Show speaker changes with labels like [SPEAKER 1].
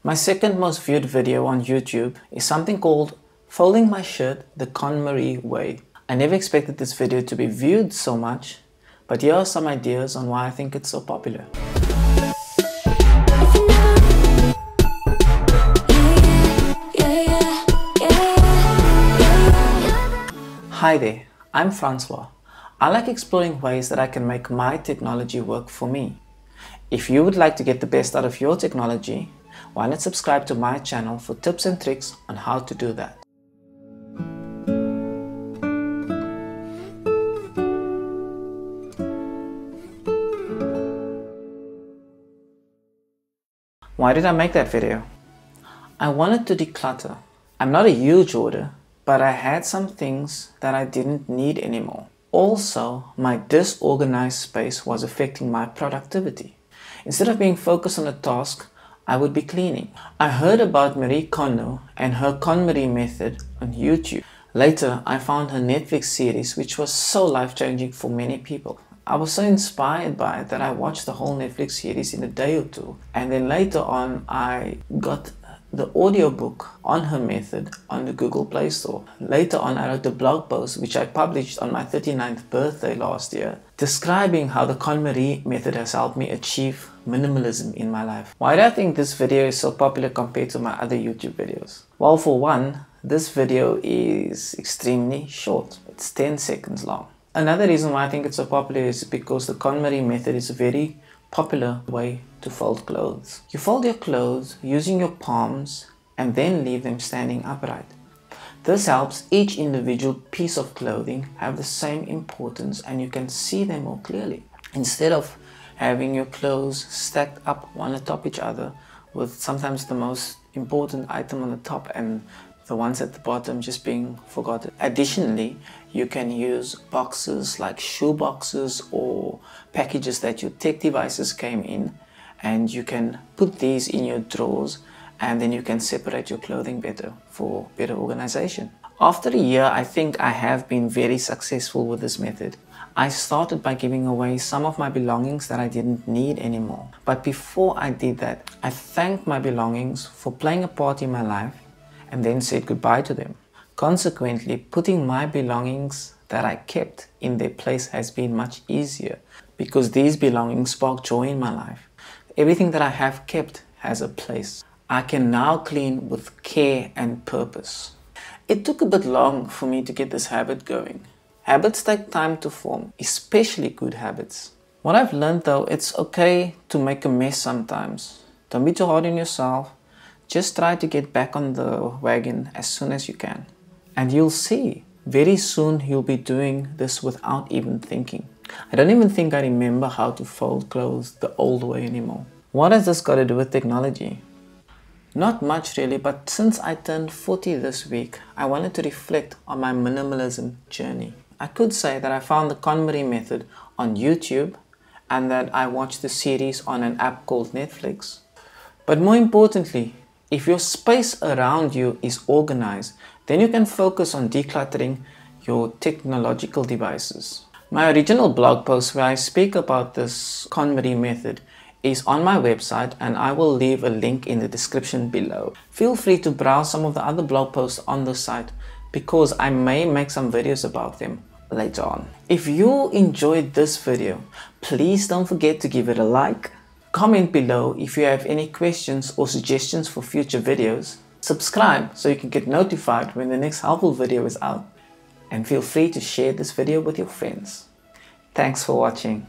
[SPEAKER 1] My second most viewed video on YouTube is something called Folding My Shirt the KonMari Way. I never expected this video to be viewed so much, but here are some ideas on why I think it's so popular. Hi there, I'm Francois. I like exploring ways that I can make my technology work for me. If you would like to get the best out of your technology, why not subscribe to my channel for tips and tricks on how to do that. Why did I make that video? I wanted to declutter. I'm not a huge hoarder, but I had some things that I didn't need anymore. Also, my disorganized space was affecting my productivity. Instead of being focused on a task, I would be cleaning. I heard about Marie Kondo and her KonMari Method on YouTube. Later, I found her Netflix series, which was so life-changing for many people. I was so inspired by it that I watched the whole Netflix series in a day or two. And then later on, I got the audiobook on her method on the Google Play Store. Later on, I wrote a blog post which I published on my 39th birthday last year, describing how the KonMari Method has helped me achieve minimalism in my life. Why do I think this video is so popular compared to my other YouTube videos? Well, for one, this video is extremely short. It's 10 seconds long. Another reason why I think it's so popular is because the KonMari Method is a very popular way to fold clothes. You fold your clothes using your palms and then leave them standing upright. This helps each individual piece of clothing have the same importance and you can see them more clearly. Instead of having your clothes stacked up one atop each other with sometimes the most important item on the top and the ones at the bottom just being forgotten. Additionally, you can use boxes like shoe boxes or packages that your tech devices came in, and you can put these in your drawers and then you can separate your clothing better for better organization. After a year, I think I have been very successful with this method. I started by giving away some of my belongings that I didn't need anymore. But before I did that, I thanked my belongings for playing a part in my life and then said goodbye to them. Consequently, putting my belongings that I kept in their place has been much easier because these belongings spark joy in my life. Everything that I have kept has a place. I can now clean with care and purpose. It took a bit long for me to get this habit going. Habits take time to form, especially good habits. What I've learned though, it's okay to make a mess sometimes. Don't be too hard on yourself. Just try to get back on the wagon as soon as you can. And you'll see, very soon you'll be doing this without even thinking. I don't even think I remember how to fold clothes the old way anymore. What has this got to do with technology? Not much really, but since I turned 40 this week, I wanted to reflect on my minimalism journey. I could say that I found the KonMari Method on YouTube and that I watched the series on an app called Netflix. But more importantly, if your space around you is organized, then you can focus on decluttering your technological devices. My original blog post where I speak about this KonMari Method is on my website and I will leave a link in the description below. Feel free to browse some of the other blog posts on the site because I may make some videos about them later on. If you enjoyed this video, please don't forget to give it a like. Comment below if you have any questions or suggestions for future videos. Subscribe so you can get notified when the next helpful video is out. And feel free to share this video with your friends. Thanks for watching.